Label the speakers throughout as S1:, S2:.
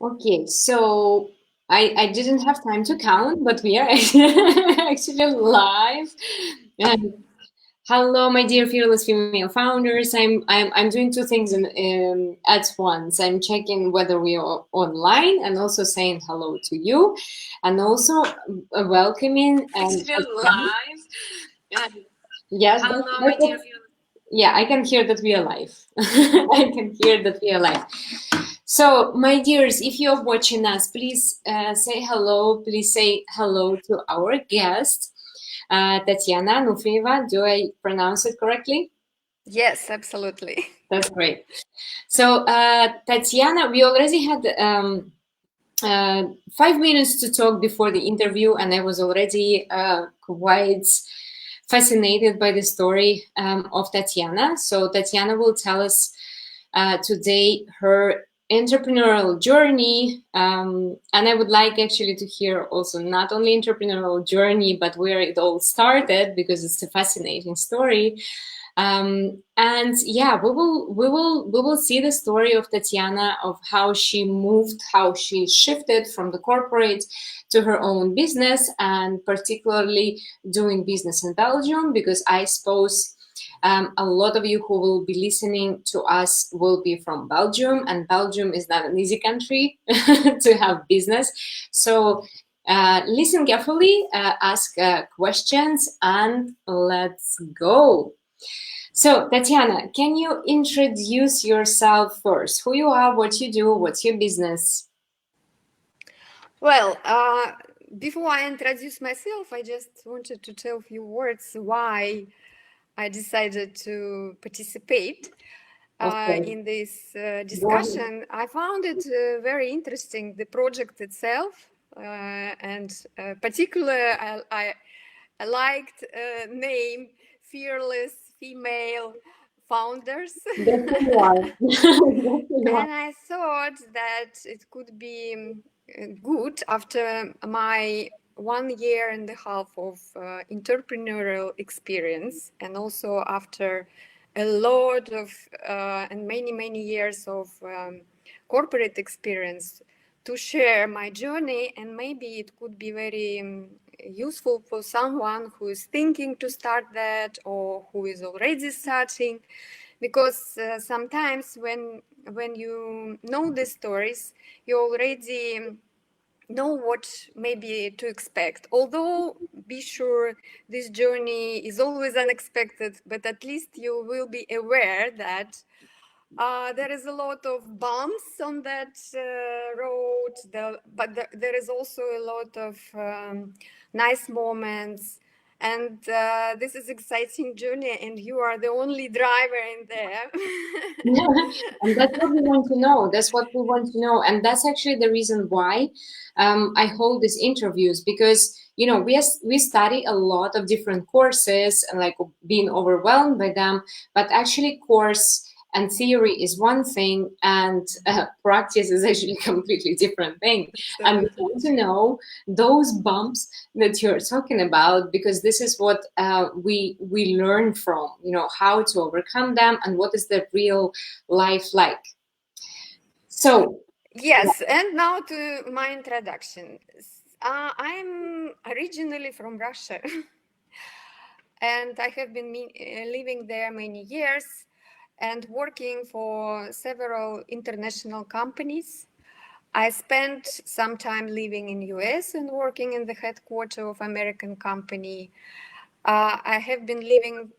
S1: Okay, so I didn't have time to count, but we are actually live. Um, Hello, my dear fearless female founders. I'm doing two things at once. I'm checking whether we are online and also saying hello to you, and also welcoming
S2: Still live.
S1: yes,
S2: Hello, my dear viewers.
S1: yeah, I can hear that we are live. I can hear that we are live. So, my dears, if you're watching us, please say hello. Please say hello to our guest, Tatiana Anufrieva. Do I pronounce it correctly?
S2: Yes, absolutely.
S1: That's great. So, Tatiana, we already had 5 minutes to talk before the interview, and I was already quite fascinated by the story of Tatiana. So, Tatiana will tell us today her entrepreneurial journey, and I would like actually to hear also not only entrepreneurial journey but where it all started, because it's a fascinating story. And yeah, we will see the story of Tatiana, of how she moved, how she shifted from the corporate to her own business, and particularly doing business in Belgium, because I suppose a lot of you who will be listening to us will be from Belgium, and Belgium is not an easy country to have business. So listen carefully, ask questions, and let's go. So, Tatiana, can you introduce yourself first? Who you are, what you do, what's your business?
S2: Well, before I introduce myself, I just wanted to tell a few words why I decided to participate
S1: Okay.
S2: in this
S1: Go ahead.
S2: discussion. I found it very interesting, the project itself, and particularly I liked name Fearless Female Founders.
S1: That's who you are. That's who you are.
S2: And I thought that it could be good after my 1 year and a half of entrepreneurial experience, and also after a lot of and many years of corporate experience, to share my journey. And maybe it could be very useful for someone who is thinking to start that, or who is already starting, because sometimes when you know the stories, you already know what maybe to expect. Although, be sure, this journey is always unexpected, but at least you will be aware that there is a lot of bumps on that road, but there is also a lot of nice moments. And this is exciting journey, and you are the only driver in there.
S1: And that's what we want to know. That's what we want to know. And that's actually the reason why I hold these interviews, because we study a lot of different courses and like being overwhelmed by them, but actually course and theory is one thing, and practice is actually a completely different thing. And we
S2: Absolutely.
S1: want to know those bumps that you're talking about, because this is what we learn from, how to overcome them and what is the real life like. So,
S2: Yes, and now to my introduction. I'm originally from Russia, and I have been living there many years and working for several international companies. I spent some time living in US and working in the headquarters of American company. I have been living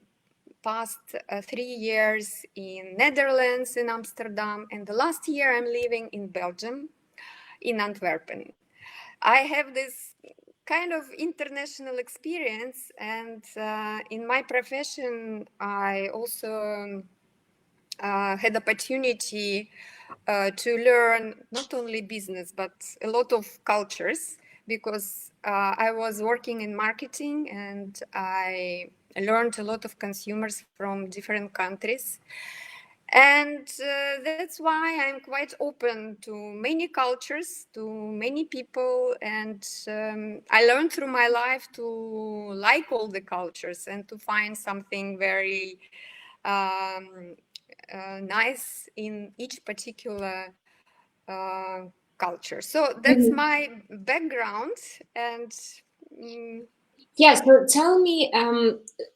S2: past 3 years in Netherlands, in Amsterdam, and the last year I'm living in Belgium, in Antwerpen. I have this kind of international experience, and in my profession, I also had opportunity to learn not only business but a lot of cultures, because I was working in marketing, and I learned a lot of consumers from different countries. And that's why I'm quite open to many cultures, to many people. And I learned through my life to like all the cultures and to find something very nice in each particular culture. So that's my background. And
S1: yeah, so tell me,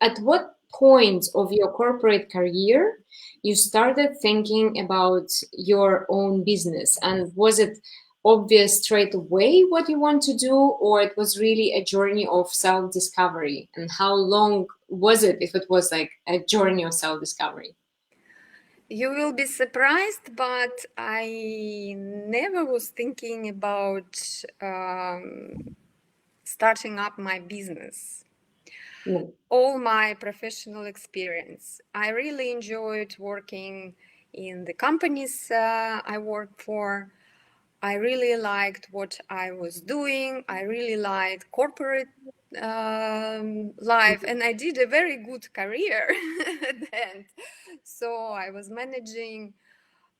S1: at what point of your corporate career you started thinking about your own business? And was it obvious straight away what you want to do, or it was really a journey of self-discovery? And how long was it, if it was like a journey of self-discovery?
S2: you will be surprised, but I never was thinking about starting up my business.
S1: No.
S2: All my professional experience, I really enjoyed working in the companies I worked for. I really liked what I was doing. I really liked corporate life, and I did a very good career at the end. So I was managing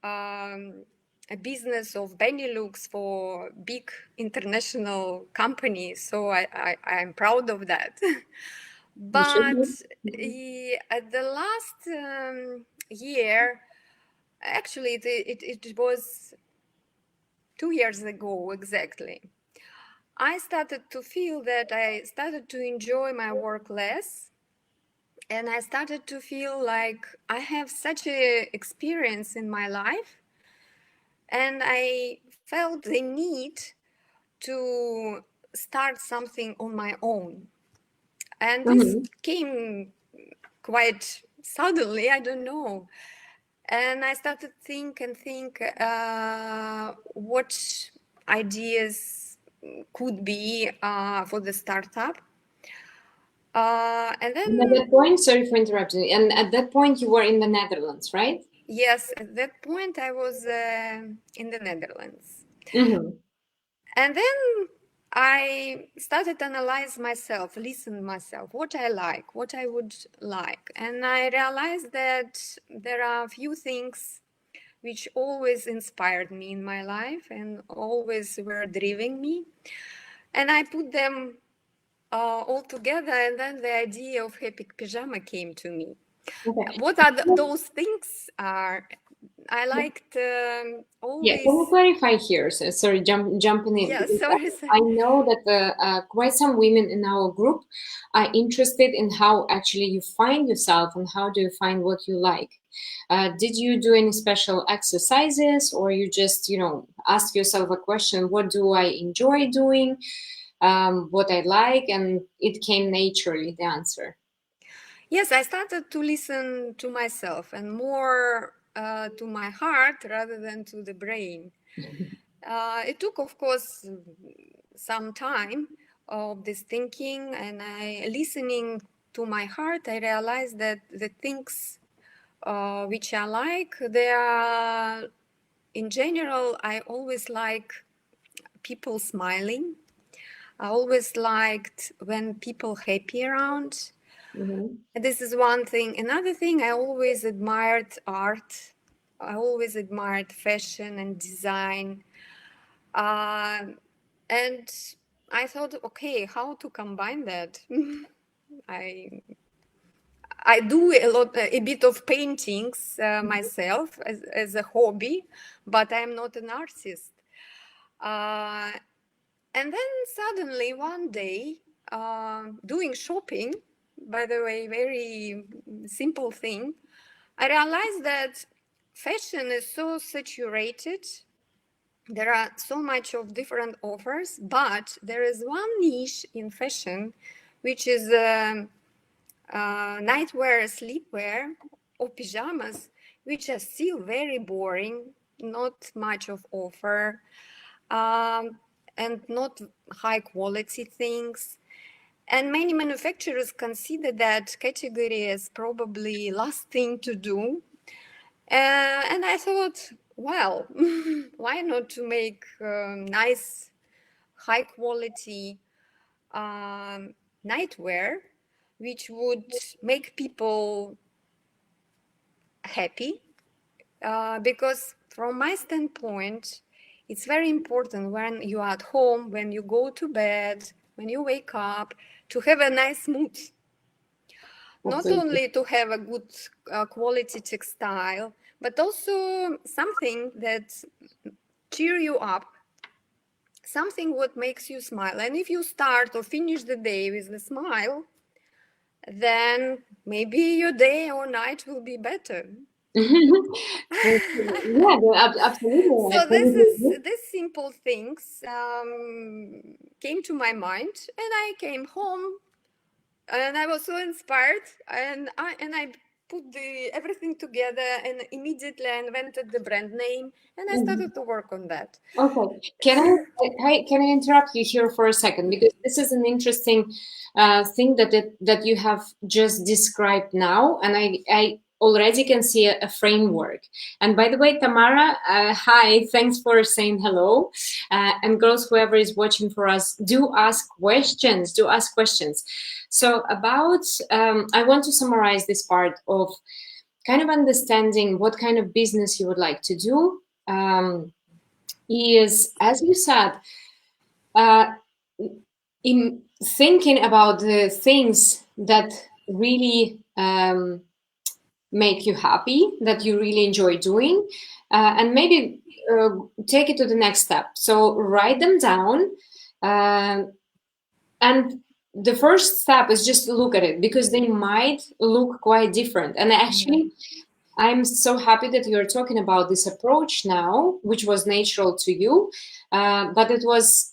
S2: a business of Benelux for big international companies. So I'm proud of that.
S1: You should
S2: But at the last year, actually, it was 2 years ago exactly, I started to feel that I started to enjoy my work less. And I started to feel like I have such a experience in my life, and I felt the need to start something on my own. And this
S1: Mhm.
S2: came quite suddenly, I don't know. And I started think what ideas could be for the startup. And
S1: And at
S2: then,
S1: that point, sorry for interrupting, and at that point you were in the Netherlands, right?
S2: yes, at that point I was in the Netherlands.
S1: Mm-hmm.
S2: And then I started to analyze myself, listen myself, what I like, what I would like. And I realized that there are a few things which always inspired me in my life and always were driving me. And I put them all together, and then the idea of Happy Pijama came to me.
S1: Okay.
S2: What are those things? Are I liked
S1: Yeah, can you
S2: always.
S1: clarify here? So, sorry, jumping in,
S2: Yeah,
S1: because
S2: sorry,
S1: I
S2: sorry.
S1: know that quite some women in our group are interested in how actually you find yourself and how do you find what you like. Did you do any special exercises, or you just, ask yourself a question, what do I enjoy doing, what I like, and it came naturally, the answer.
S2: Yes, I started to listen to myself and more to my heart rather than to the brain. It took, of course, some time of this thinking, and I listening to my heart. I realized that the things which I like, they are in general. I always like people smiling. I always liked when people happy around.
S1: Mhm.
S2: This is one thing. Another thing, I always admired art. I always admired fashion and design. Uh, and I thought, okay, how to combine that? I I do a bit of paintings myself as a hobby, but I'm not an artist. Uh, and then suddenly one day, doing shopping, by the way, very simple thing, I realized that fashion is so saturated. There are so much of different offers, but there is one niche in fashion, which is nightwear, sleepwear, or pajamas, which are still very boring, not much of offer, um, and not high quality things. And many manufacturers consider that category as probably last thing to do. And I thought, well, why not to make nice, high quality nightwear, which would make people happy? Because from my standpoint, it's very important when you are at home, when you go to bed, when you wake up, to have a nice mood. Not
S1: Absolutely.
S2: only to have a good quality textile, but also something that cheer you up something what makes you smile. And if you start or finish the day with a smile, then maybe your day or night will be better.
S1: Yeah, absolutely. I
S2: So
S1: totally agree.
S2: these simple things came to my mind, and I came home, and I was so inspired, and I put the everything together, and immediately I invented the brand name, and I
S1: Mhm.
S2: started to work on that.
S1: Okay, can I interrupt you here for a second, because this is an interesting thing that you have just described now, and I already can see a framework. And by the way, Tamara, hi, thanks for saying hello. And girls, whoever is watching for us, do ask questions. Do ask questions. So about, I want to summarize this part of kind of understanding what kind of business you would like to do. Is, as you said, uh, in thinking about the things that really make you happy, that you really enjoy doing, and maybe take it to the next step. So write them down, uh, and the first step is just to look at it, because they might look quite different. And
S2: Yeah.
S1: actually, I'm so happy that you're talking about this approach now, which was natural to you, but it was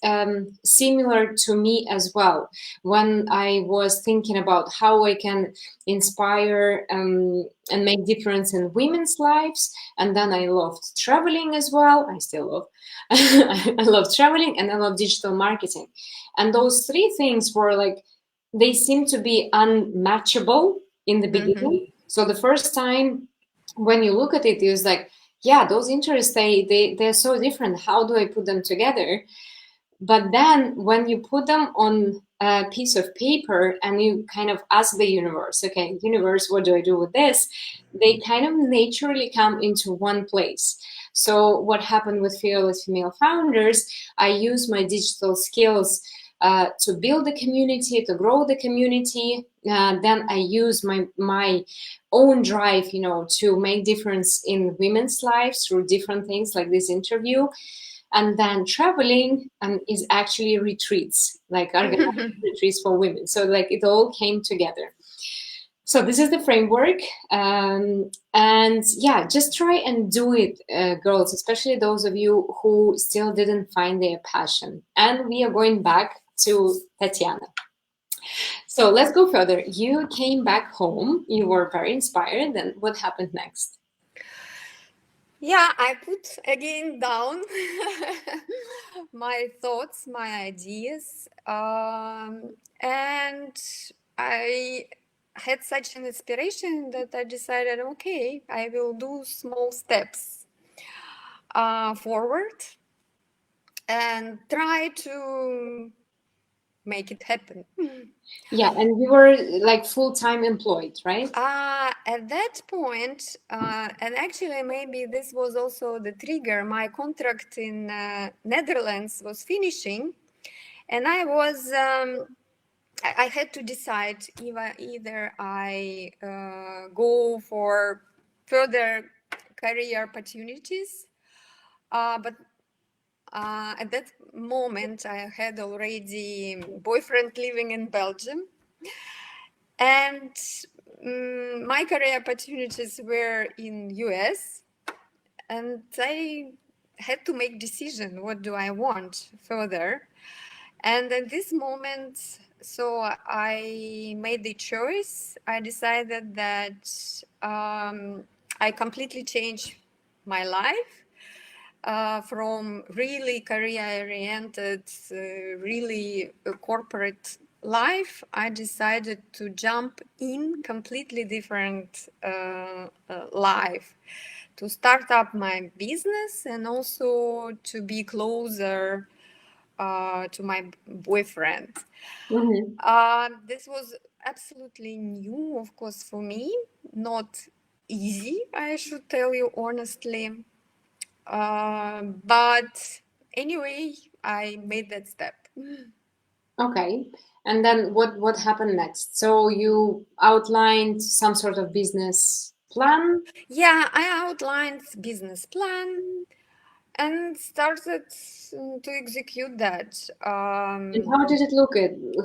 S1: similar to me as well when I was thinking about how I can inspire and make difference in women's lives. And then I loved traveling as well. I still love. I love traveling, and I love digital marketing. And those three things were like, they seem to be unmatchable in the
S2: Mm-hmm.
S1: beginning. So the first time when you look at it, it's like, yeah, those interests, they're so different. How do I put them together? But then when you put them on a piece of paper and you kind of ask the universe, okay, universe, what do I do with this? They kind of naturally come into one place. So what happened with Fearless Female Founders, I use my digital skills to build the community, to grow the community. Then I use my own drive, to make difference in women's lives through different things like this interview. And then traveling is actually retreats, like organized retreats for women. So like it all came together. So this is the framework. And yeah, just try and do it, girls, especially those of you who still didn't find their passion. And we are going back to Tatiana. So let's go further. You came back home, you were very inspired. Then what happened next?
S2: Yeah, I put again down my thoughts, my ideas, and I had such an inspiration that I decided, okay, I will do small steps forward and try to make it happen.
S1: Yeah, and you were like full-time employed, right?
S2: At that point, and actually maybe this was also the trigger, my contract in Netherlands was finishing, and I had to decide either I go for further career opportunities, but at that moment I had already boyfriend living in Belgium, and my career opportunities were in US, and I had to make decision what do I want further. And at this moment, so I made the choice. I decided that I completely changed my life from really career oriented, really corporate life. I decided to jump in completely different life, to start up my business and also to be closer to my boyfriend.
S1: Mhm.
S2: This was absolutely new, of course, for me, not easy, I should tell you honestly. But anyway, I made that step.
S1: Okay. And then what happened next? So you outlined some sort of business plan.
S2: Yeah, I outlined business plan, and started to execute that.
S1: And how did it look?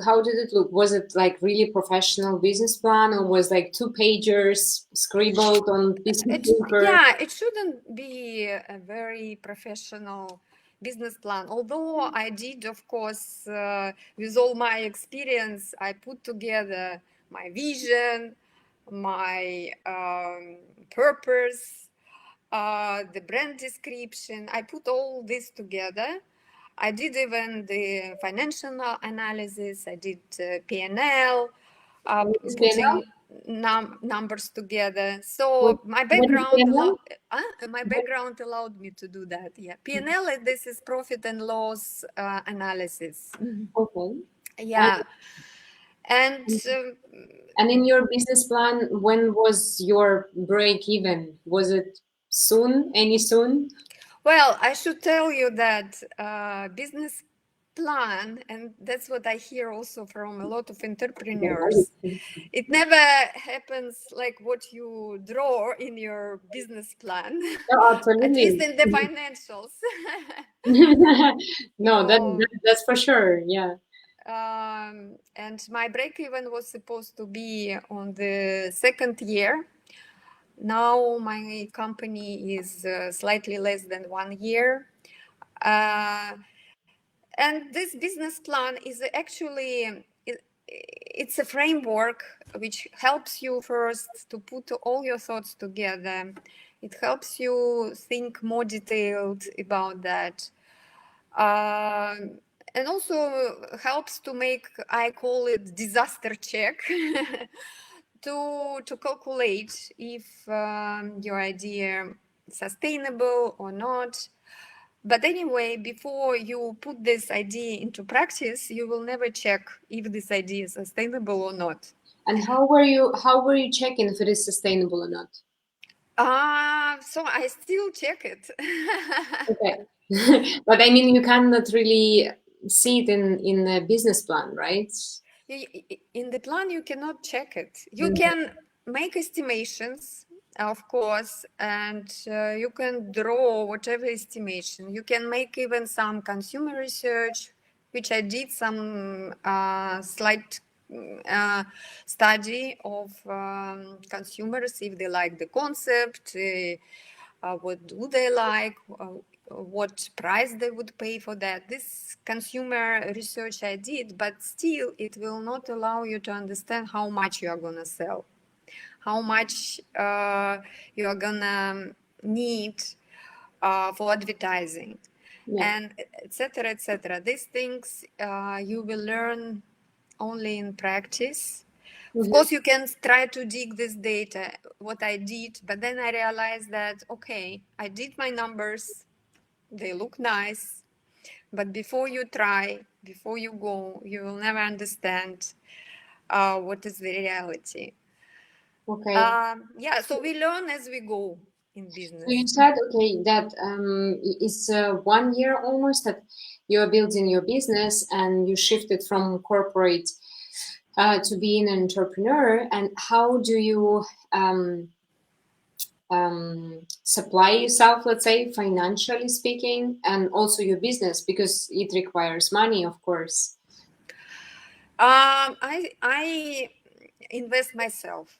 S1: How did it look? Was it like really professional business plan, or was like 2 pagers scribbled on piece of paper?
S2: Yeah, it shouldn't be a very professional business plan. Although I did, of course, with all my experience, I put together my vision, my purpose, the brand description. I put all this together. I did even the financial analysis. I did P&L,
S1: What is
S2: putting
S1: PNL?
S2: numbers together.
S1: What,
S2: So
S1: what is PNL?
S2: my background allowed me to do that. Yeah, P&L. This is profit and loss analysis.
S1: Okay. And,
S2: Yeah, and
S1: and in your business plan, when was your break even? Was it soon? Any soon?
S2: well, I should tell you that business plan, and that's what I hear also from a lot of entrepreneurs. It never happens like what you draw in your business plan,
S1: No,
S2: at least
S1: absolutely.
S2: in the financials.
S1: No,
S2: So,
S1: that's for sure. Yeah.
S2: and my break even was supposed to be on the second year. Now my company is slightly less than 1 year. Uh, and this business plan is actually it's a framework which helps you first to put all your thoughts together. It helps you think more detailed about that, and also helps to make, I call it, disaster check to calculate if your idea is sustainable or not. But anyway, before you put this idea into practice, you will never check if this idea is sustainable or not.
S1: And how were you checking if it is sustainable or not?
S2: So I still check it.
S1: Okay. But I mean, you cannot really see it in the business plan, right?
S2: In the plan, you cannot check it. You
S1: Mhm.
S2: can make estimations, of course, and you can draw whatever estimation. You can make even some consumer research, which I did some slight study of consumers, if they like the concept, what do they like, what price they would pay for that. This consumer research I did, but still it will not allow you to understand how much you are going to sell, how much you are going to need for advertising,
S1: Yeah.
S2: and etc. etc. These things you will learn only in practice. Of
S1: Mhm.
S2: course, you can try to dig this data, what I did, but then I realized that, okay, I did my numbers, they look nice, but before you try, before you go, you will never understand what is the reality.
S1: Okay.
S2: Yeah, so we learn as we go in
S1: So you
S2: business.
S1: said, okay, that it's 1 year almost that you are building your business and you shifted from corporate to being an entrepreneur. And how do you supply yourself, let's say, financially speaking, and also your business, because it requires money, of course.
S2: I invest myself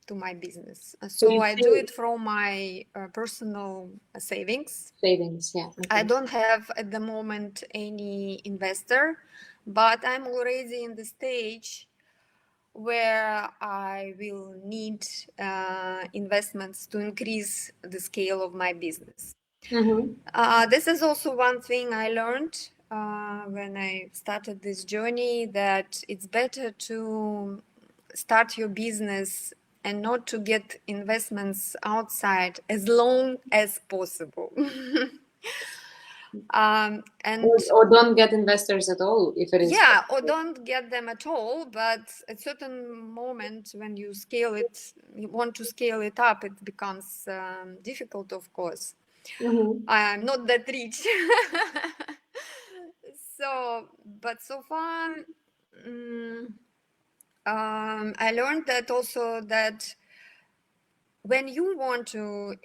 S2: to my business,
S1: So
S2: so
S1: you
S2: I do
S1: save
S2: it from my personal savings.
S1: savings, yeah.
S2: I
S1: Okay.
S2: don't have at the moment any investor, but I'm already in the stage where I will need investments to increase the scale of my business.
S1: Mm-hmm.
S2: This is also one thing I learned when I started this journey, that it's better to start your business and not to get investments outside as long as possible. And
S1: Or don't get investors at all if it is
S2: yeah, or
S1: possible.
S2: don't get them at all, but at certain moment when you scale it, you want to scale it up, it becomes difficult, of course.
S1: Mm-hmm.
S2: I'm not that rich. So, but so far, mm, I learned that also, that when you want to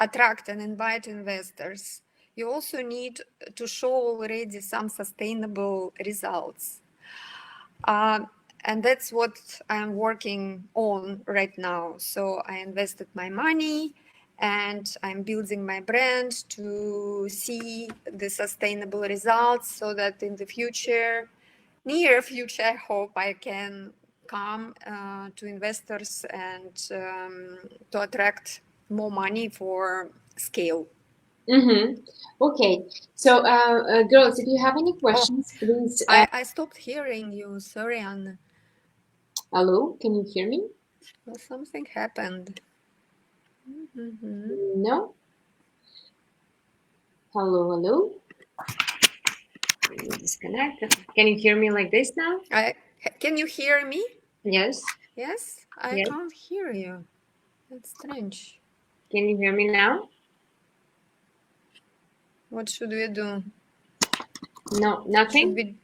S2: attract and invite investors, you also need to show already some sustainable results. And that's what I'm working on right now. So I invested my money and I'm building my brand to see the sustainable results so that in the future, near future, I hope I can come to investors and to attract more money for scale.
S1: Okay, so girls, if you have any questions, please.
S2: I stopped hearing you. Sorry, Anna.
S1: Hello, can you hear me?
S2: Well, something happened.
S1: No? Hello, hello? Let me disconnect. Can you hear me like this now?
S2: Can you hear me?
S1: Yes.
S2: Yes? I
S1: Yes.
S2: can't hear you. That's strange.
S1: Can you hear me now?
S2: What should we do?
S1: No, nothing?
S2: Should we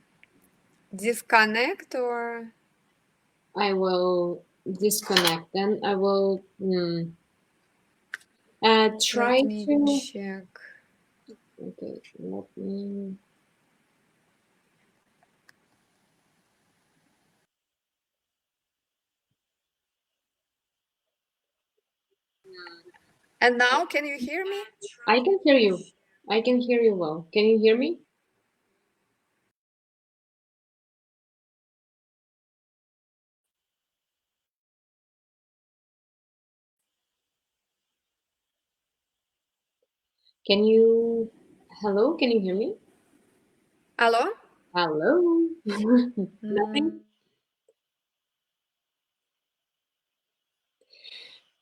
S2: disconnect or?
S1: I will disconnect. Then I will try
S2: Let me
S1: to.
S2: check.
S1: Okay, let me.
S2: And now, can you hear me?
S1: I can hear you. I can hear you well. Can you hear me? Can you? Hello, can you hear me?
S2: Hello?
S1: Hello. Nothing?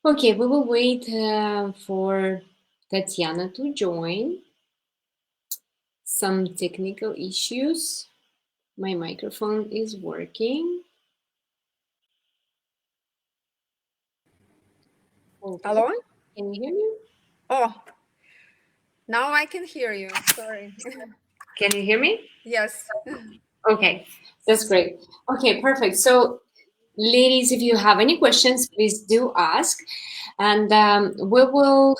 S1: Okay, we will wait for Tatiana to join. Some technical issues. My microphone is working. Okay.
S2: Hello?
S1: Can you hear me?
S2: Oh, now I can hear you. Sorry.
S1: Can you hear me?
S2: Yes.
S1: Okay, that's great. Okay, perfect. So, ladies, if you have any questions, please do ask. And we will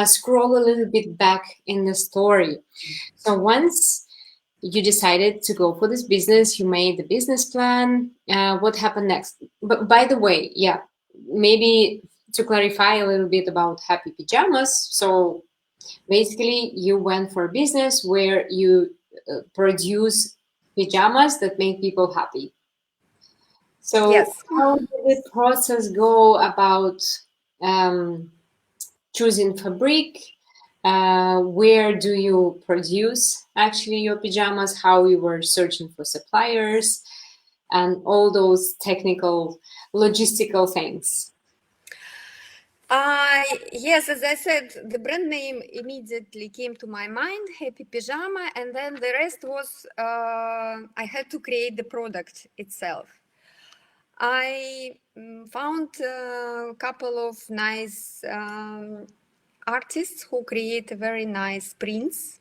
S1: scroll a little bit back in the story. So, once you decided to go for this business, you made the business plan. What happened next? But by the way, yeah, maybe to clarify a little bit about Happy Pajamas. So, basically, you went for a business where you produce pajamas that make people happy. So,
S2: Yes.
S1: how did the process go about choosing fabric? Where do you produce actually your pajamas? How you were searching for suppliers, and all those technical, logistical things.
S2: Yes, as I said, the brand name immediately came to my mind, Happy Pijama, and then the rest was I had to create the product itself. I found a couple of nice artists who create very nice prints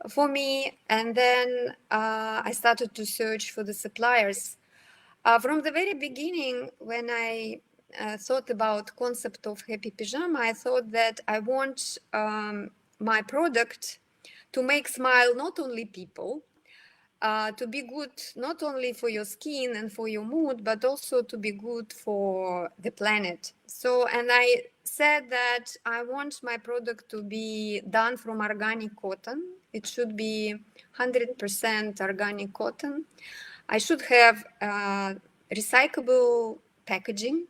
S2: for me, and then I started to search for the suppliers. From the very beginning, when I thought about concept of Happy Pijama, I thought that I want my product to make smile not only people, to be good not only for your skin and for your mood, but also to be good for the planet. So, and I said that I want my product to be done from organic cotton. It should be 100% organic cotton. I should have recyclable packaging,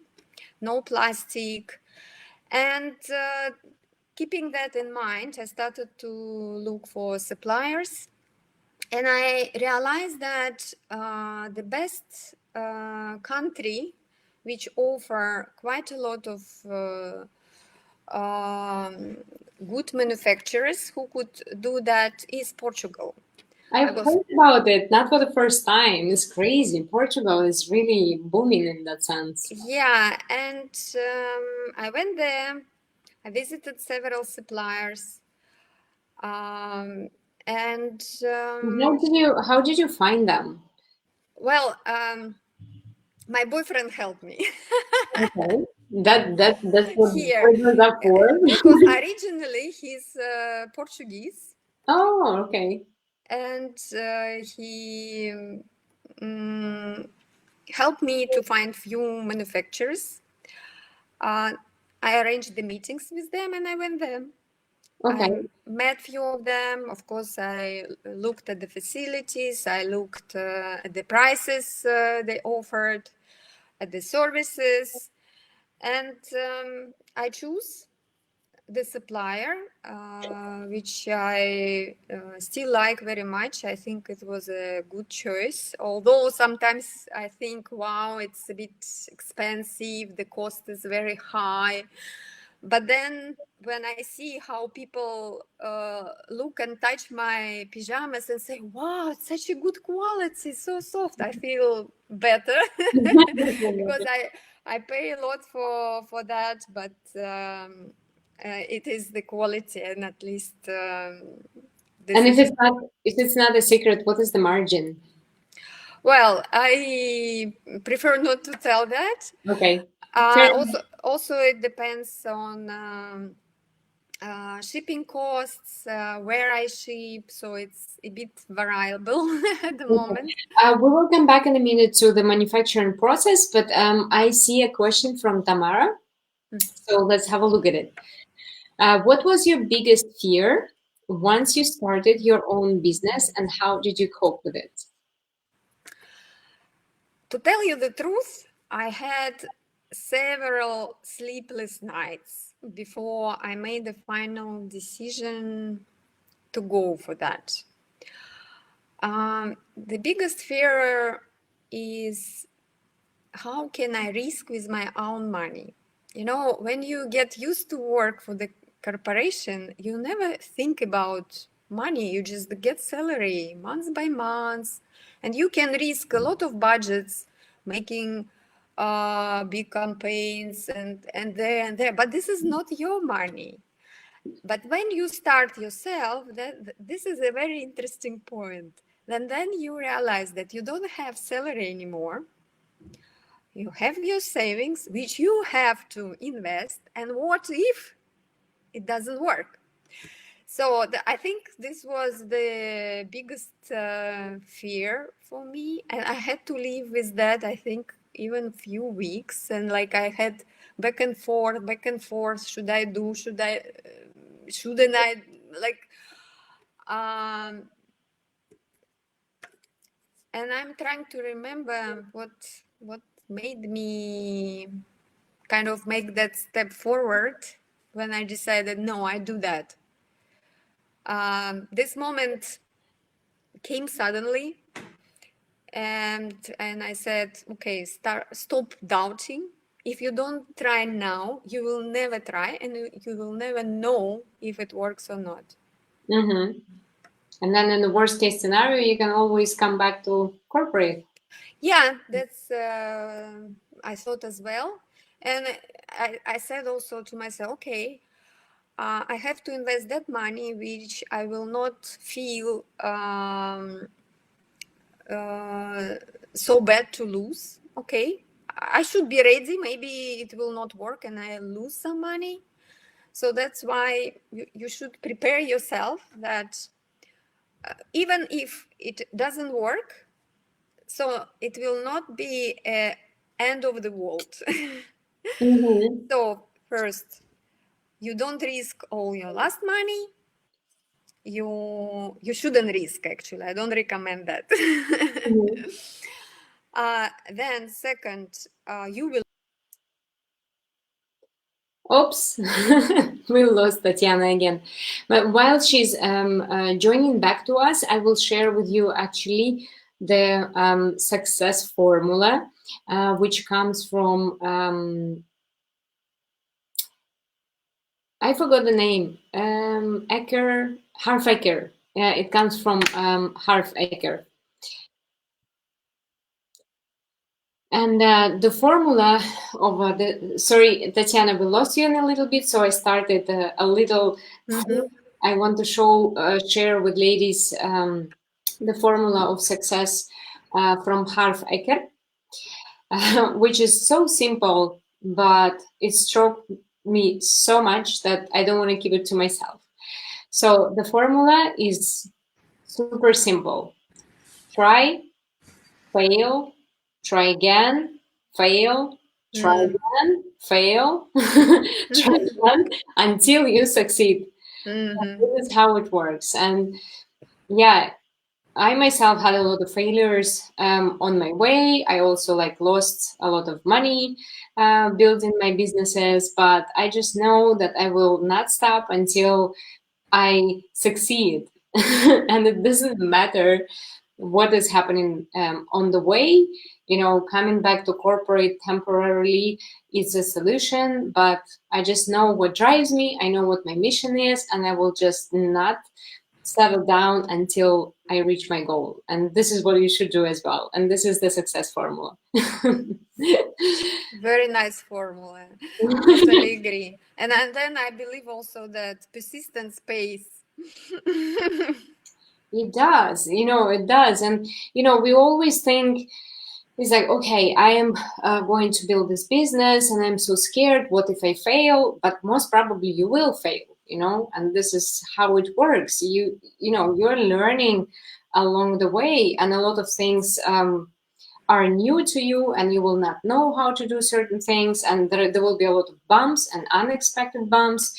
S2: no plastic. And keeping that in mind, I started to look for suppliers. And I realized that the best country which offer quite a lot of good manufacturers who could do that is Portugal.
S1: I've heard about it, not for the first time. It's crazy. Portugal is really booming in that sense.
S2: Yeah, and I went there. I visited several suppliers, and
S1: How did you find them?
S2: well, my boyfriend helped me.
S1: Okay. That's what
S2: here,
S1: partners are for.
S2: because originally he's Portuguese,
S1: Oh, okay.
S2: and he helped me to find few manufacturers. I arranged the meetings with them, and I went there.
S1: Okay.
S2: I met few of them. Of course, I looked at the facilities. I looked at the prices they offered, at the services, and I choose the supplier, which I still like very much. I think it was a good choice. Although sometimes I think, wow, it's a bit expensive. The cost is very high. But then when I see how people look and touch my pajamas and say, wow, it's such a good quality, so soft, I feel better because I pay a lot for that, but it is the quality, and at least this
S1: And
S2: is.
S1: if it's not a secret, what is the margin?
S2: Well, I prefer not to tell that.
S1: Okay. Fair.
S2: Also, it depends on shipping costs, where I ship, so it's a bit variable at the moment.
S1: We will come back in a minute to the manufacturing process, but I see a question from Tamara. So let's have a look at it. What was your biggest fear once you started your own business, and how did you cope with it?
S2: To tell you the truth, I had several sleepless nights before I made the final decision to go for that. The biggest fear is, how can I risk with my own money? You know, when you get used to work for the corporation, you never think about money. You just get salary month by month, and you can risk a lot of budgets making big campaigns and there and there. But this is not your money. But when you start yourself, this is a very interesting point. Then you realize that you don't have salary anymore. You have your savings, which you have to invest. And what if it doesn't work? So I think this was the biggest fear for me. And I had to live with that, I think, even few weeks. And like I had back and forth, back and forth. Should I do? Shouldn't I? Like, and I'm trying to remember what made me kind of make that step forward when I decided, no, I do that. This moment came suddenly, and I said, okay, stop doubting. If you don't try now, you will never try, and you will never know if it works or not.
S1: Mm-hmm. And then in the worst case scenario, you can always come back to corporate.
S2: Yeah, that's I thought as well. And I said also to myself, okay, I have to invest that money, which I will not feel so bad to lose. Okay, I should be ready. Maybe it will not work and I lose some money. So that's why you should prepare yourself that even if it doesn't work, so it will not be a end of the world.
S1: Mm-hmm.
S2: So first, you don't risk all your last money. You shouldn't risk, actually. I don't recommend that.
S1: Mm-hmm.
S2: Then second, you will.
S1: Oops, we lost Tatiana again. But while she's joining back to us, I will share with you actually the success formula, which comes from, I forgot the name, Ecker, Harf Ecker. Yeah, it comes from Harf Ecker. And the formula of sorry, Tatiana, we lost you in a little bit, so I started a little. I want to share with ladies the formula of success from Harf Eker, which is so simple. but it struck me so much that I don't want to keep it to myself. So the formula is super simple. Try, fail, try again, fail, try
S2: Mm.
S1: again, fail, try again until you succeed.
S2: Mhm.
S1: This is how it works. And yeah, I myself had a lot of failures on my way. I also like lost a lot of money building my businesses, but I just know that I will not stop until I succeed. And it doesn't matter what is happening on the way. You know, coming back to corporate temporarily is a solution, but I just know what drives me. I know what my mission is, and I will just not settle down until I reach my goal. And this is what you should do as well. And this is the success formula.
S2: Very nice formula. Totally agree. And then I believe also that persistence pays.
S1: It does, it does. And, we always think it's like, okay, I am going to build this business and I'm so scared. What if I fail? But most probably you will fail, and this is how it works. You're learning along the way, and a lot of things are new to you, and you will not know how to do certain things, and there will be a lot of bumps and unexpected bumps.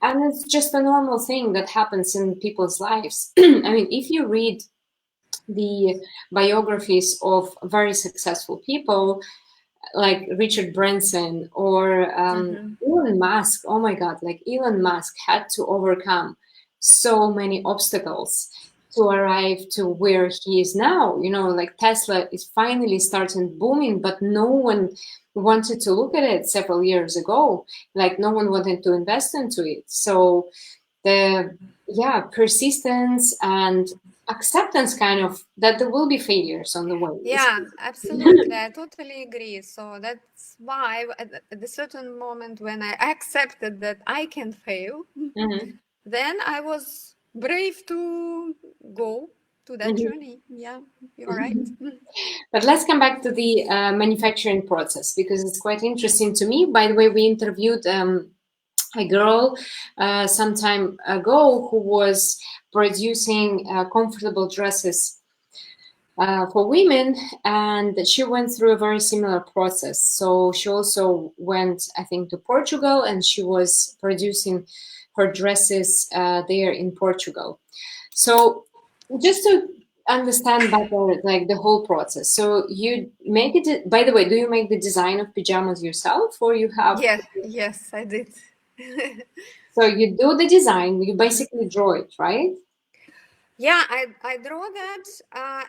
S1: And it's just a normal thing that happens in people's lives. I mean, if you read the biographies of very successful people like Richard Branson or
S2: Mhm.
S1: Elon Musk, oh my God, like Elon Musk had to overcome so many obstacles to arrive to where he is now. Like Tesla is finally starting booming, but no one wanted to look at it several years ago. Like no one wanted to invest into it. So the persistence and acceptance kind of that there will be failures on the way.
S2: Yeah, absolutely. I totally agree. So that's why at a certain moment when I accepted that I can fail,
S1: Mhm.
S2: then I was brave to go to that
S1: Mhm.
S2: journey. Yeah, you're right.
S1: But let's come back to the manufacturing process because it's quite interesting to me. By the way, we interviewed a girl some time ago who was producing comfortable dresses for women, and she went through a very similar process. So she also went, I think, to Portugal, and she was producing her dresses there in Portugal. So just to understand better, like the whole process. So you make it. By the way, do you make the design of pajamas yourself, or you have?
S2: Yeah, yes, I did.
S1: So you do the design. You basically draw it, right?
S2: Yeah, I draw that,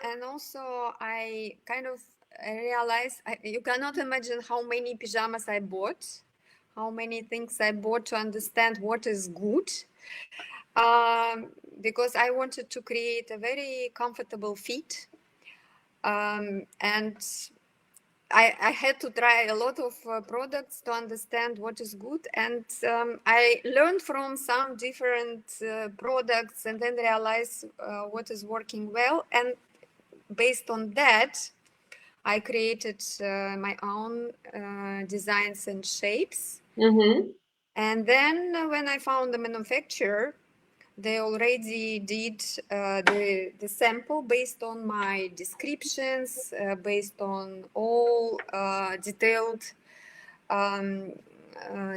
S2: and also I kind of realized you cannot imagine how many pajamas I bought, how many things I bought to understand what is good, because I wanted to create a very comfortable fit, and I had to try a lot of products to understand what is good, and I learned from some different products, and then realized what is working well. And based on that, I created my own designs and shapes.
S1: Mm-hmm.
S2: And then when I found the manufacturer, they already did the sample based on my descriptions, based on all detailed um,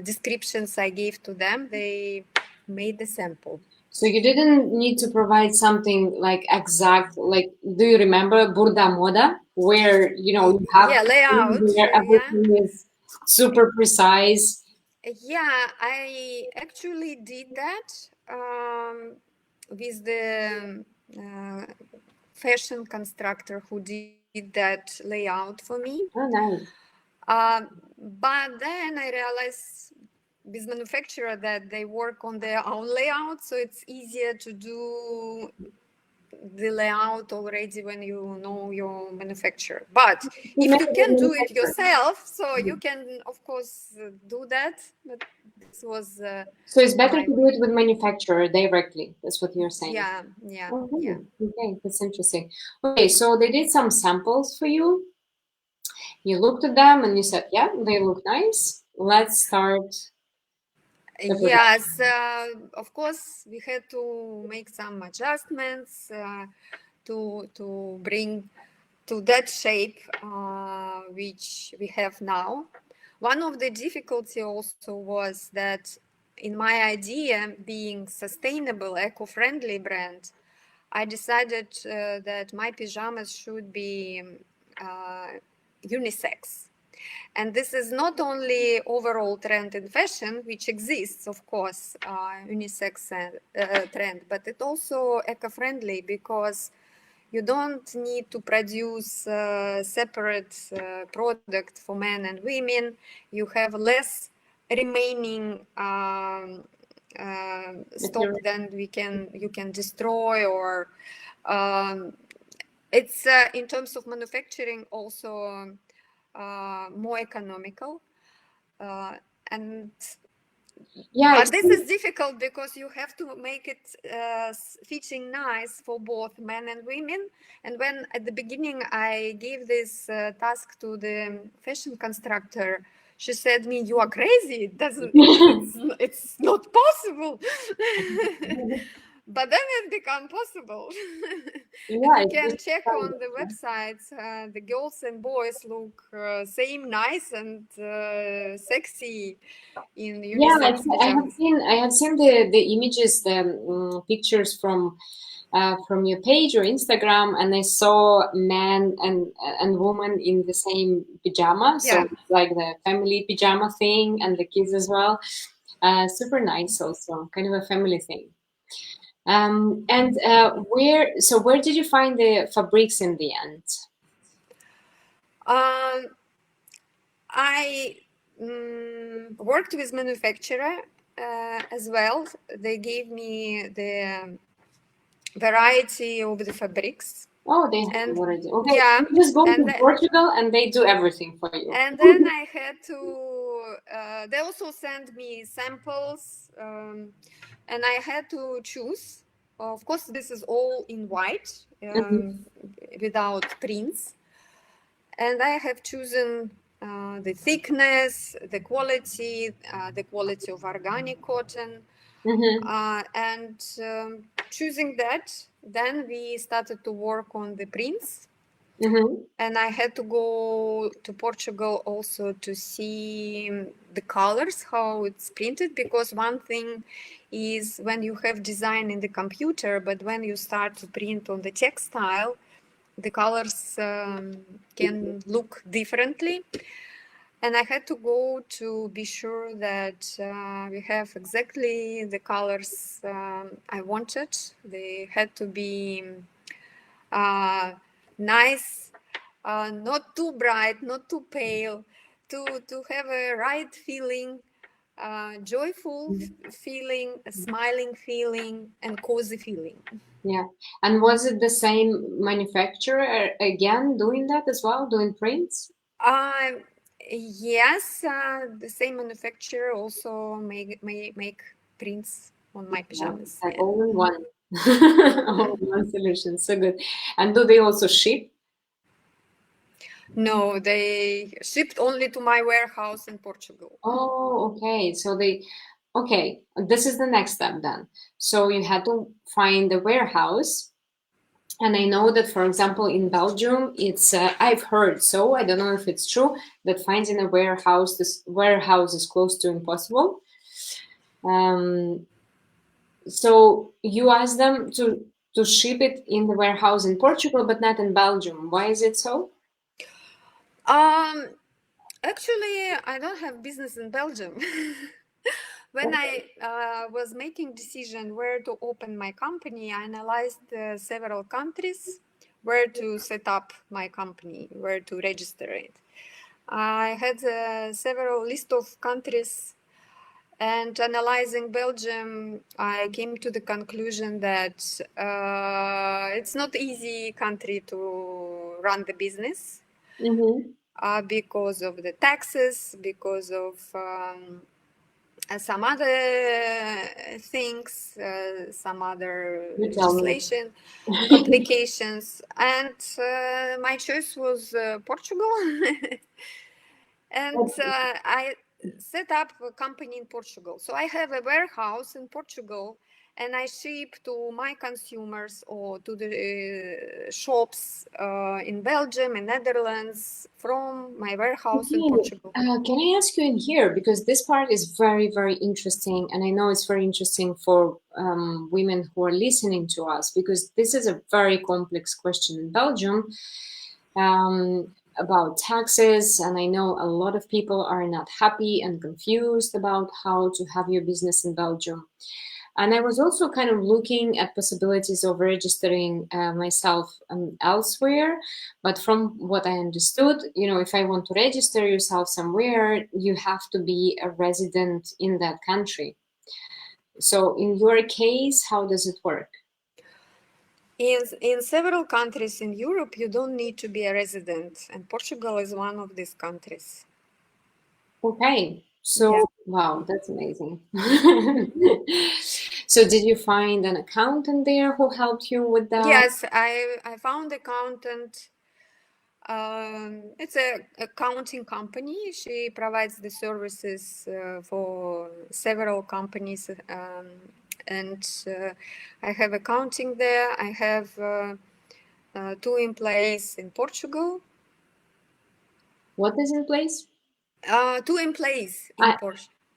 S2: descriptions I gave to them. They made the sample.
S1: So you didn't need to provide something like exact, like, do you remember Burda Moda, where, you have
S2: Yeah, layout.
S1: where
S2: Yeah.
S1: everything is super precise?
S2: Yeah, I actually did that with the fashion constructor who did that layout for me.
S1: Oh, nice.
S2: But then I realized with manufacturer that they work on their own layout, so it's easier to do the layout already when you know your manufacturer. But
S1: You
S2: if
S1: made
S2: you
S1: it with
S2: can do it
S1: manufacturer.
S2: yourself, so you can of course do that. But this was
S1: So it's better
S2: my
S1: to do
S2: way.
S1: it with manufacturer directly. That's what you're saying.
S2: Yeah, yeah,
S1: Oh,
S2: yeah.
S1: really? Okay, that's interesting. Okay, so they did some samples for you, You looked at them and you said, yeah, they look nice. Let's start the production.
S2: Yes, of course, we had to make some adjustments to bring to that shape which we have now. One of the difficulty also was that in my idea, being sustainable, eco-friendly brand, I decided that my pajamas should be uh, unisex. And this is not only overall trend in fashion, which exists, of course, unisex trend, but it also eco-friendly because you don't need to produce separate product for men and women. You have less remaining stock than you can destroy, or it's in terms of manufacturing also more economical. And
S1: Yeah,
S2: but this is difficult because you have to make it fitting nice for both men and women. And when at the beginning I gave this task to the fashion constructor, she said me, "You are crazy. It doesn't. It's not possible." But then it become possible. And
S1: yeah,
S2: you
S1: it's
S2: can
S1: just
S2: check on the websites. The girls and boys look same nice and sexy in
S1: yeah.
S2: unisex pajamas.
S1: I have seen the images, the pictures from your page or Instagram, and I saw man and woman in the same pajama, so
S2: Yeah.
S1: it's like the family pajama thing, and the kids as well. Super nice, also kind of a family thing. And where did you find the fabrics in the end?
S2: Um, I worked with manufacturer as well. They gave me the variety of the fabrics,
S1: Oh, they have
S2: and
S1: already. Okay,
S2: yeah,
S1: you just go
S2: and
S1: to Portugal and they do everything for you.
S2: and then I had to. They also sent me samples, and I had to choose. Of course, this is all in white,
S1: Mhm,
S2: without prints, and I have chosen the thickness, the quality of organic cotton,
S1: mhm,
S2: and choosing that, then we started to work on the prints.
S1: mhm,
S2: And I had to go to Portugal also to see the colors, how it's printed, because one thing is when you have design in the computer, but when you start to print on the textile, the colors can look differently. And I had to go to be sure that we have exactly the colors I wanted. They had to be uh, nice, not too bright, not too pale, to have a right feeling, joyful feeling, a smiling feeling, and cozy feeling.
S1: yeah. And was it the same manufacturer again doing that as well, doing prints?
S2: Uh, yes, the same manufacturer also make prints on my
S1: Yeah,
S2: pajamas.
S1: like
S2: Yeah.
S1: all in one, all in one solution. So good. And do they also ship?
S2: No, they shipped only to my warehouse in Portugal.
S1: Oh, okay. Okay, this is the next step then. So you had to find a warehouse. And I know that, for example, in Belgium, I've heard so. I don't know if it's true that finding a warehouse is close to impossible. Um, so you asked them to ship it in the warehouse in Portugal, but not in Belgium. Why is it so?
S2: Um, Actually, I don't have business in Belgium. When I was making decision where to open my company, I analyzed several countries where to set up my company, where to register it. I had several list of countries, and analyzing Belgium, I came to the conclusion that it's not easy country to run the business
S1: Mm-hmm.
S2: because of the taxes, because of some other things, some other
S1: You tell me.
S2: legislation, complications, and my choice was Portugal. And I set up a company in Portugal. So I have a warehouse in Portugal, and I ship to my consumers or to the shops in Belgium and Netherlands from my warehouse in
S1: Okay.
S2: Portugal.
S1: Can I ask you in here, because this part is very, very interesting, and I know it's very interesting for women who are listening to us, because this is a very complex question in Belgium about taxes, and I know a lot of people are not happy and confused about how to have your business in Belgium. And I was also kind of looking at possibilities of registering myself elsewhere. But from what I understood, if I want to register yourself somewhere, you have to be a resident in that country. So in your case, how does it work?
S2: In several countries in Europe, you don't need to be a resident, and Portugal is one of these countries.
S1: Okay.
S2: Yeah.
S1: So, wow, that's amazing. So did you find an accountant there who helped you with that?
S2: Yes, I found accountant. It's a accounting company. She provides the services for several companies, and I have accounting there. I have two employees in Portugal.
S1: What is in place?
S2: Two employees
S1: I,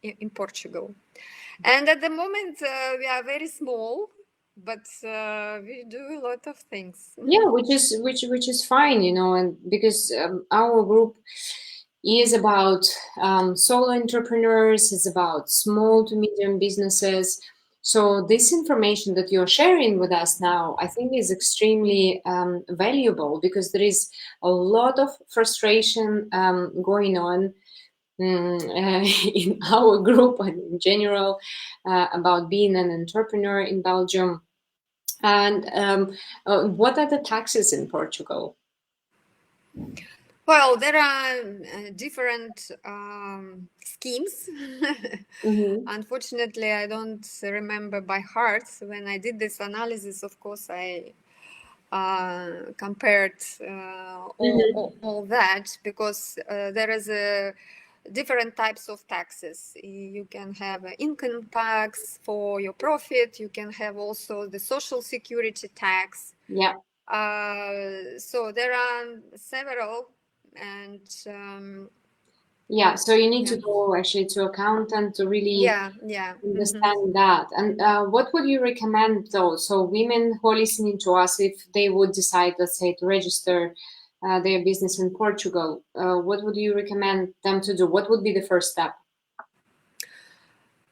S2: in Portugal, and at the moment we are very small, but we do a lot of things.
S1: Yeah, which is fine, and because our group is about solo entrepreneurs, it's about small to medium businesses. So this information that you're sharing with us now, I think, is extremely valuable, because there is a lot of frustration going on in our group and in general about being an entrepreneur in Belgium. And what are the taxes in Portugal?
S2: Well, there are different schemes.
S1: Hmm.
S2: Unfortunately, I don't remember by heart. When I did this analysis, of course, I compared
S1: Hmm.
S2: all that, because there is a different types of taxes. You can have an income tax for your profit. You can have also the social security tax.
S1: Yeah,
S2: So there are several, and
S1: yeah. So you need
S2: yeah,
S1: to go actually to accountant to really
S2: yeah.
S1: understand that. And what would you recommend though? So women who are listening to us, if they would decide, let's say, to register their business in Portugal, what would you recommend them to do? What would be the first step?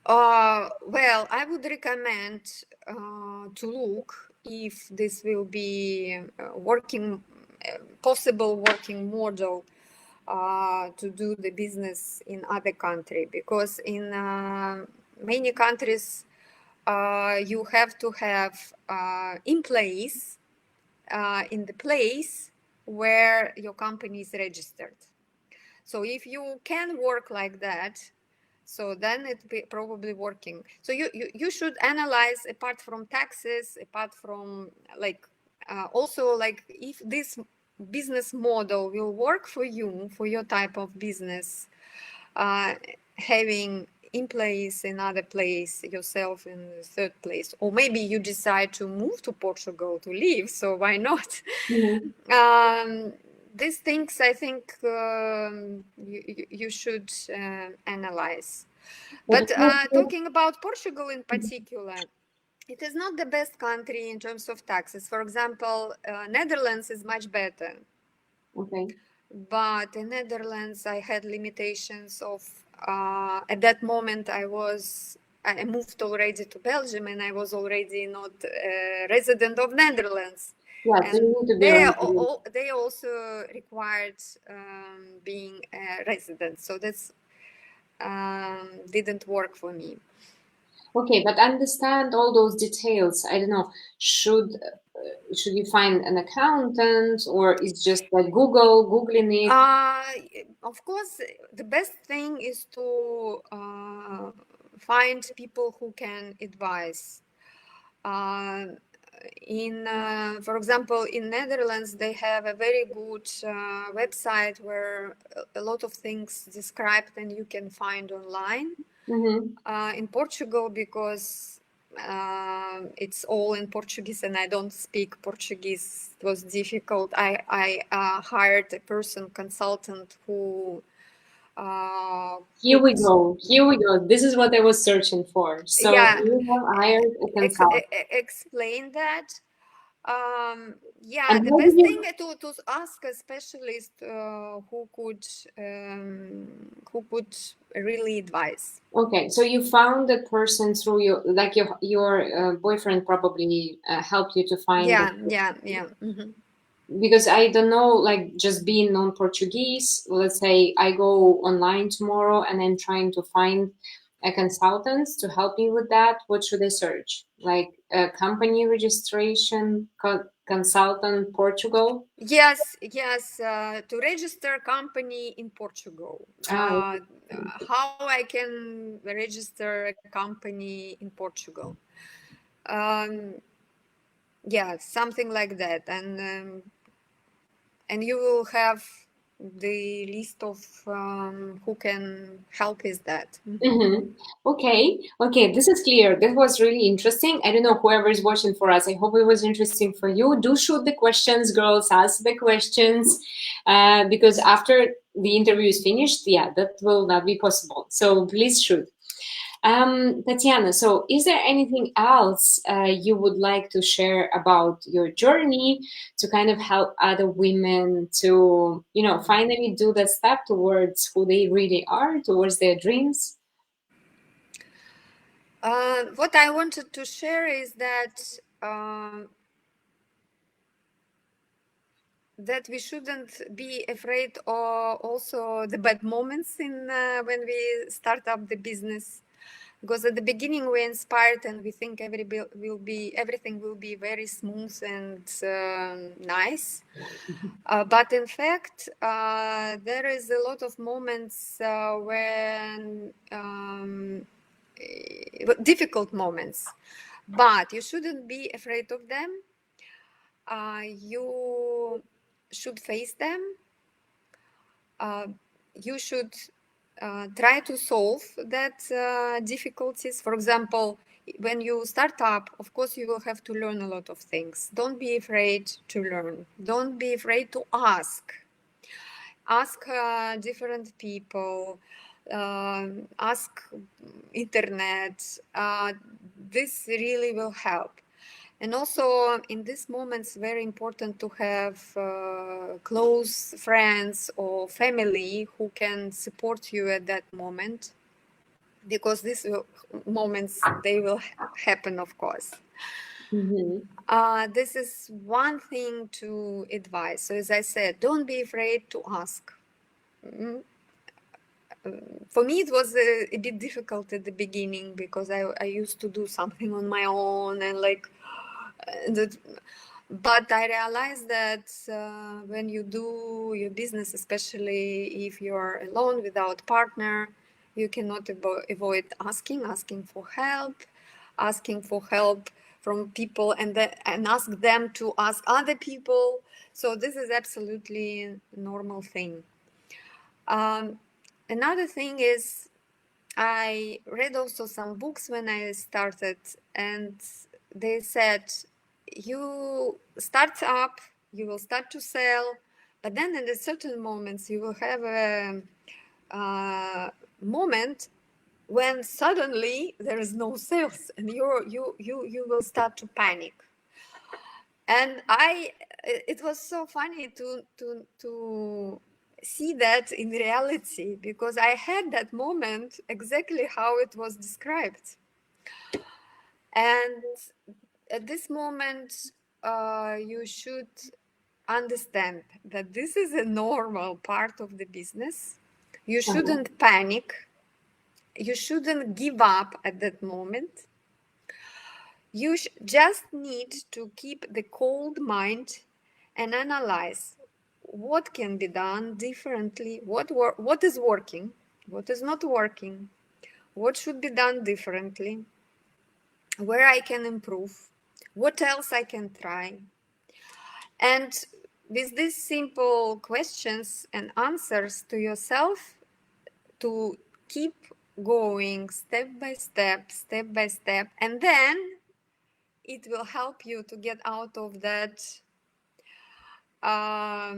S2: Well, I would recommend to look if this will be possible working model to do the business in other country, because in many countries you have to have in place in the place where your company is registered. So if you can work like that, so then it be probably working. So you should analyze, apart from taxes, apart from like also like if this business model will work for you, for your type of business, uh, having in place another place, yourself in the third place, or maybe you decide to move to Portugal to live, so why not?
S1: Hmm.
S2: These things I think you should analyze.
S1: But
S2: But talking about Portugal in particular, it is not the best country in terms of taxes. For example, Netherlands is much better.
S1: okay.
S2: But in Netherlands, I had limitations of, at that moment, I moved already to Belgium, and I was already not a resident of Netherlands.
S1: Yeah, so
S2: And
S1: you need to be a resident.
S2: they also required being a resident. So that's didn't work for me.
S1: Okay, but understand all those details. I don't know. Should you find an accountant, or is just like Googling it?
S2: Uh, of course, the best thing is to find people who can advise. For example, in Netherlands, they have a very good website where a lot of things described and you can find online. In Portugal, because it's all in Portuguese and I don't speak Portuguese, it was difficult. I hired a consultant who
S1: Here we go. Here we go. This is what I was searching for. So
S2: yeah,
S1: you have hired a consultant.
S2: explain that. Yeah,
S1: And
S2: the
S1: how did
S2: best thing
S1: you?
S2: to ask a specialist who could really advise.
S1: Okay, so you found that person through your boyfriend probably helped you to find it.
S2: Yeah.
S1: Because I don't know, like just being non-Portuguese, let's say I go online tomorrow and I'm trying to find a consultant to help me with that. What should I search? Like a company registration, consultant Portugal?
S2: Yes, to register company in Portugal.
S1: Ah,
S2: How I can register a company in Portugal? Um, yeah, something like that, and you will have the list of who can help with that.
S1: mm-hmm. Okay, this is clear. This was really interesting. I don't know whoever is watching for us. I hope it was interesting for you. Do shoot the questions, girls. Ask the questions, because after the interview is finished, yeah, that will not be possible. So please shoot. Tatiana, so is there anything else you would like to share about your journey to kind of help other women to, finally do that step towards who they really are, towards their dreams?
S2: What I wanted to share is that we shouldn't be afraid of also the bad moments in when we start up the business, because at the beginning we're inspired and we think everything will be very smooth and nice, but in fact there is a lot of moments when difficult moments, but you shouldn't be afraid of them. You should face them. You should try to solve that difficulties. For example, when you start up, of course, you will have to learn a lot of things. Don't be afraid to learn. Don't be afraid to ask. Ask different people. Ask internet. This really will help. And also in these moments, very important to have close friends or family who can support you at that moment, because moments, they will happen, of course. This is one thing to advise. So as I said, don't be afraid to ask. For me, it was a bit difficult at the beginning because I used to do something on my own and but I realized that when you do your business, especially if you're alone without partner, you cannot avoid asking for help, asking for help from people, and ask them to ask other people. So this is absolutely a normal thing. Another thing is, I read also some books when I started, and they said you start up, you will start to sell, but then at a certain moments you will have a moment when suddenly there is no sales, and you will start to panic. And it was so funny to see that in reality, because I had that moment exactly how it was described. And at this moment, you should understand that this is a normal part of the business. You shouldn't panic. You shouldn't give up at that moment. You just need to keep the cold mind and analyze what can be done differently, what is working, what is not working, what should be done differently, where I can improve, what else I can try. And with these simple questions and answers to yourself, to keep going step by step, and then it will help you to get out of that, how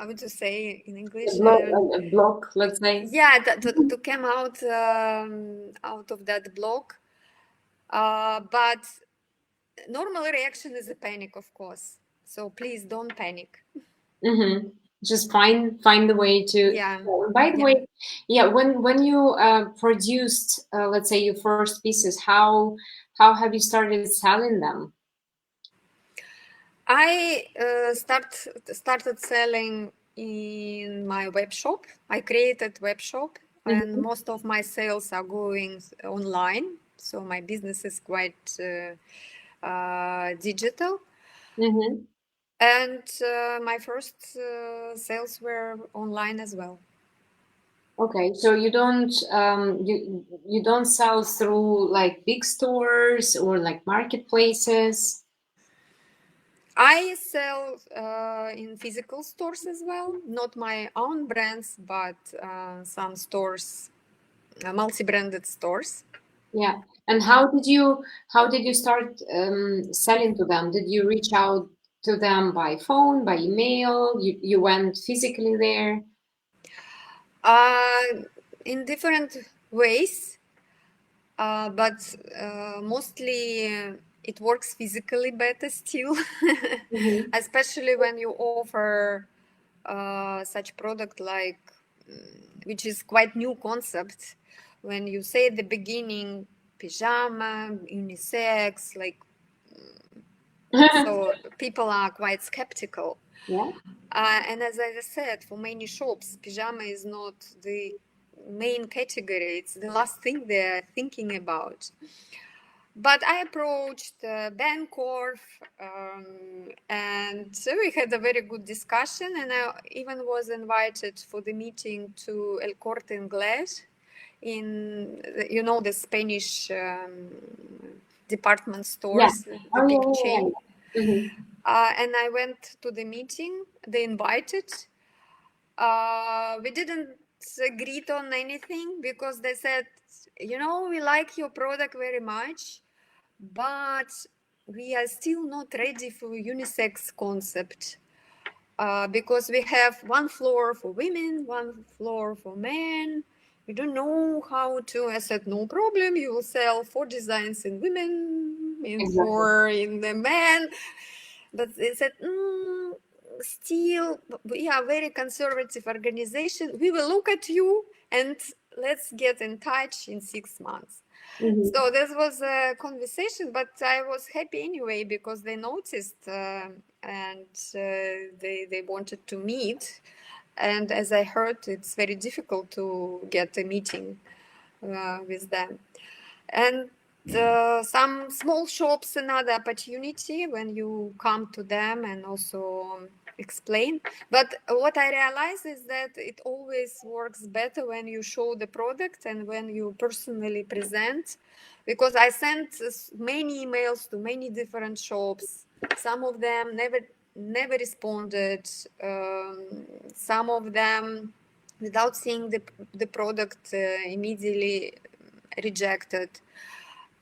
S2: would you say in English?
S1: A block, let's say.
S2: Yeah, to come out of that block. But normal reaction is a panic, of course. So please don't panic.
S1: Mm-hmm. Just find the way to.
S2: Yeah,
S1: By the
S2: yeah.
S1: way, yeah, when you produced, let's say, your first pieces, how have you started selling them?
S2: I started selling in my web shop. I created web shop, and
S1: Mm-hmm.
S2: most of my sales are going online. So my business is quite digital.
S1: Mm-hmm.
S2: And my first sales were online as well.
S1: Okay, so you don't sell through like big stores or like marketplaces.
S2: I sell in physical stores as well, not my own brands, but some stores, multi-branded stores.
S1: Yeah. And how did you start selling to them? Did you reach out to them by phone, by email? You went physically there?
S2: Uh, in different ways, but mostly it works physically better still,
S1: Mm-hmm.
S2: especially when you offer such product like, which is quite new concept. When you say at the beginning, pajama, unisex, like, so people are quite skeptical.
S1: Yeah.
S2: And as I said, for many shops, pajama is not the main category. It's the last thing they're thinking about. But I approached Bancorp, and so we had a very good discussion. And I even was invited for the meeting to El Corte Inglés in, you know, the Spanish department
S1: Yeah.
S2: stores, the
S1: Oh,
S2: big
S1: yeah,
S2: chain.
S1: yeah, yeah. Mm-hmm.
S2: And I went to the meeting. They invited. We didn't agree on anything because they said, you know, we like your product very much, but we are still not ready for unisex concept, because we have one floor for women, one floor for men. We don't know how to. I said, no problem. You will sell 4 designs in women, in
S1: Exactly.
S2: 4 in the men. But they said, still, we are a very conservative organization. We will look at you and let's get in touch in 6 months.
S1: Mm-hmm.
S2: So this was a conversation, but I was happy anyway because they noticed, and they wanted to meet. And as I heard, it's very difficult to get a meeting with them. And some small shops, another opportunity when you come to them and also explain. But what I realize is that it always works better when you show the product and when you personally present, because I sent many emails to many different shops. Some of them never responded. Some of them, without seeing the product, immediately rejected.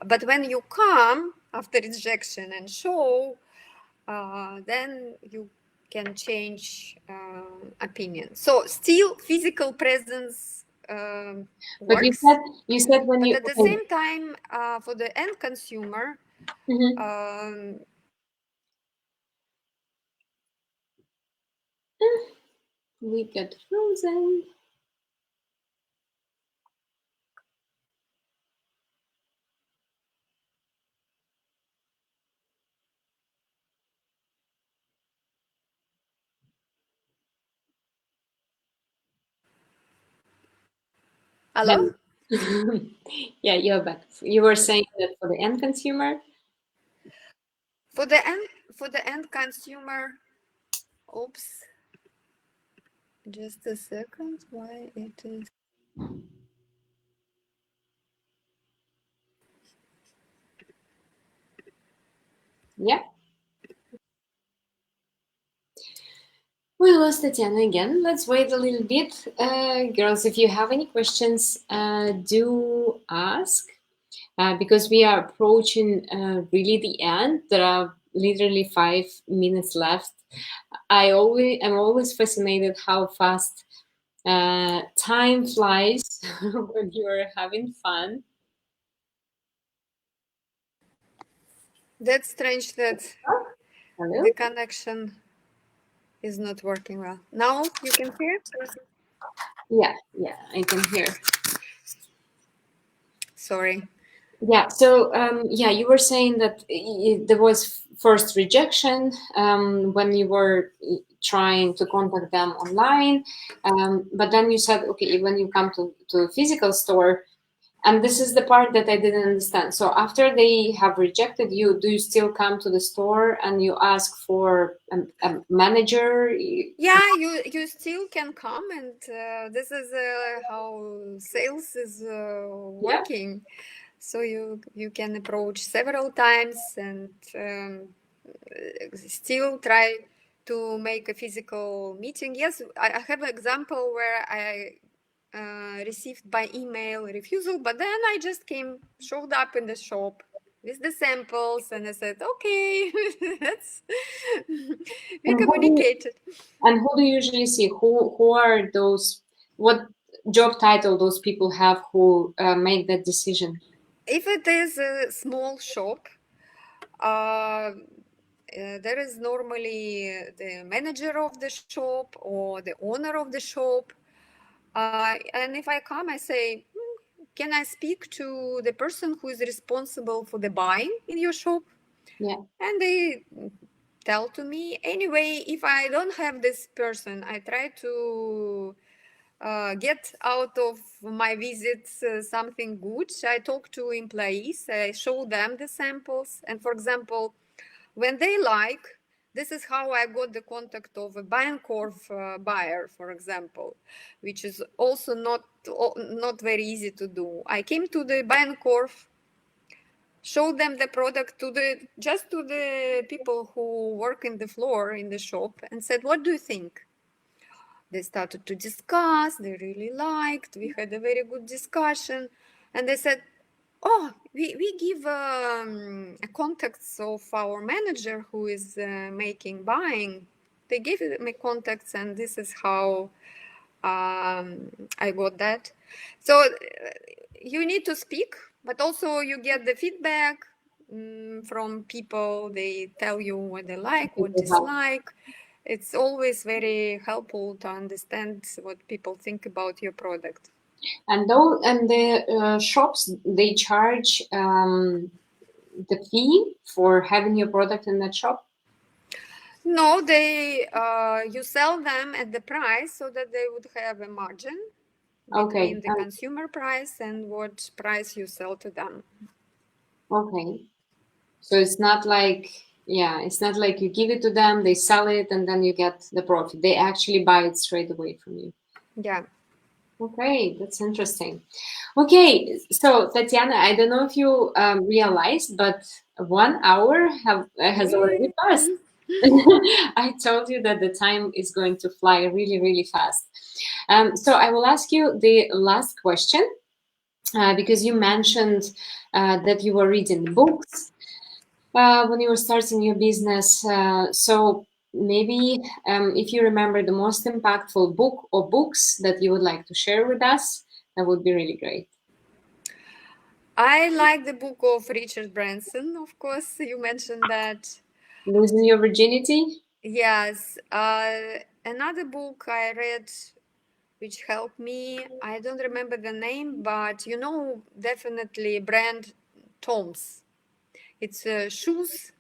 S2: But when you come after rejection and show, then you can change opinion. So still physical presence
S1: But
S2: works,
S1: you said when
S2: but
S1: you
S2: at the
S1: okay.
S2: same time, for the end consumer,
S1: Mm-hmm.
S2: um,
S1: We got frozen.
S2: hello?
S1: Hello. Yeah, you're back. You were saying that for the end consumer.
S2: For the end, for the end consumer, oops, just a second, why it is.
S1: Yeah. We lost Tatiana again. Let's wait a little bit. Girls, if you have any questions, do ask. Because we are approaching really the end. There are literally 5 minutes left. I'm always fascinated how fast time flies when you're having fun.
S2: That's strange that
S1: Hello?
S2: the connection is not working well. Now you can hear?
S1: Yeah, I can hear.
S2: Sorry.
S1: Yeah, so yeah, you were saying that there was first rejection when you were trying to contact them online, but then you said, okay, when you come to a physical store, and this is the part that I didn't understand. So after they have rejected you, do you still come to the store and you ask for a manager?
S2: Yeah, you still can come, and this is how sales is
S1: Yeah.
S2: working. So you can approach several times and still try to make a physical meeting. Yes, I have an example where I received by email refusal, but then I just showed up in the shop with the samples, and I said, okay, that's we
S1: And who do you,
S2: communicated.
S1: and who do you usually see? Who are those? What job title those people have who make that decision?
S2: If it is a small shop, there is normally the manager of the shop or the owner of the shop. And if I come, I say, can I speak to the person who is responsible for the buying in your shop?
S1: Yeah.
S2: And they tell to me. Anyway, if I don't have this person, I try to get out of my visits something good. I talk to employees, I show them the samples, and for example, when they like, this is how I got the contact of a Biancorf buyer, for example, which is also not very easy to do. I came to the Biancorf, showed them the product to the people who work in the floor in the shop, and said, "What do you think?" They started to discuss. They really liked. We had a very good discussion, and they said, "Oh, we give contacts of our manager who is making buying. They gave me contacts, and this is how I got that." So you need to speak, but also you get the feedback from people. They tell you what they like, what
S1: People have.
S2: dislike. It's always very helpful to understand what people think about your product.
S1: And those and the shops they charge the fee for having your product in that shop.
S2: No, they you sell them at the price so that they would have a margin
S1: Okay.
S2: between the consumer price and what price you sell to them.
S1: Okay. So it's not like, yeah, it's not like you give it to them, they sell it, and then you get the profit. They actually buy it straight away from you.
S2: Yeah.
S1: Okay, that's interesting. Okay, so Tatiana, I don't know if you realized, but 1 hour has already passed. I told you that the time is going to fly really, really fast. So I will ask you the last question because you mentioned that you were reading books when you were starting your business. So maybe if you remember the most impactful book or books that you would like to share with us, that would be really great.
S2: I like the book of Richard Branson, of course. You mentioned that.
S1: Losing Your Virginity?
S2: Yes. Another book I read which helped me, I don't remember the name, but you know, definitely brand Toms. It's shoes,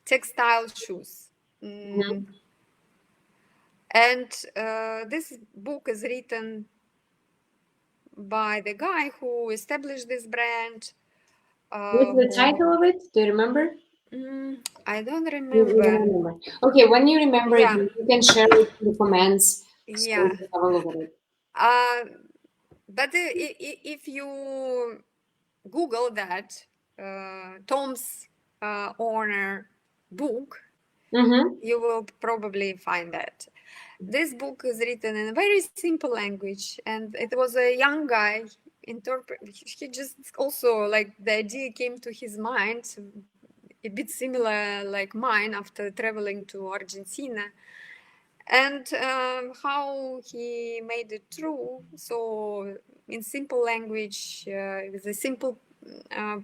S2: textile shoes.
S1: Mhm.
S2: And this book is written by the guy who established this brand.
S1: What's the
S2: Who
S1: title of it? Do you remember?
S2: I don't
S1: You don't
S2: remember.
S1: remember. Okay, when you remember it,
S2: Yeah,
S1: you can share it in the comments so we
S2: yeah.
S1: can have a look at it.
S2: Uh, but if you Google that, Tom's owner book,
S1: Mm-hmm.
S2: you will probably find that. This book is written in a very simple language, and it was a young guy. He just also, like, the idea came to his mind, a bit similar like mine after traveling to Argentina, and how he made it true. So in simple language, with the simple uh,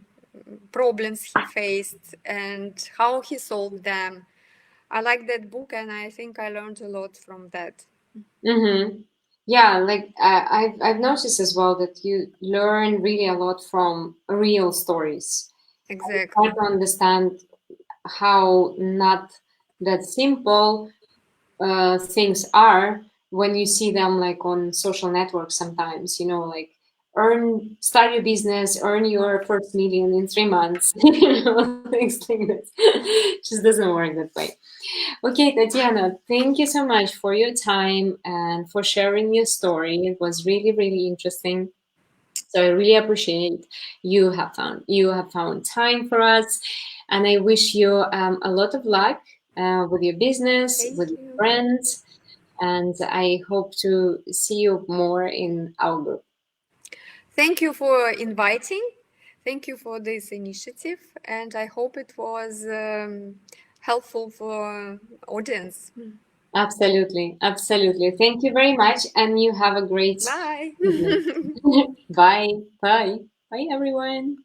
S2: problems he faced and how he solved them. I like that book, and I think I learned a lot from that.
S1: Mm-hmm. Yeah, like I've noticed as well that you learn really a lot from real stories. I try
S2: Exactly.
S1: to understand how not that simple things are when you see them like on social networks sometimes, like start your business, earn your first million in 3 months, things like this. Just doesn't work that way. Okay, Tatiana, thank you so much for your time and for sharing your story. It was really, really interesting. So I really appreciate you have found time for us, and I wish you a lot of luck with your business, with
S2: Thank
S1: your
S2: you.
S1: friends, and I hope to see you more in our group.
S2: Thank you for inviting. Thank you for this initiative, and I hope it was helpful for audience.
S1: Absolutely, absolutely. Thank you very much, and you have a great
S2: Bye.
S1: evening. Bye, bye, bye, everyone.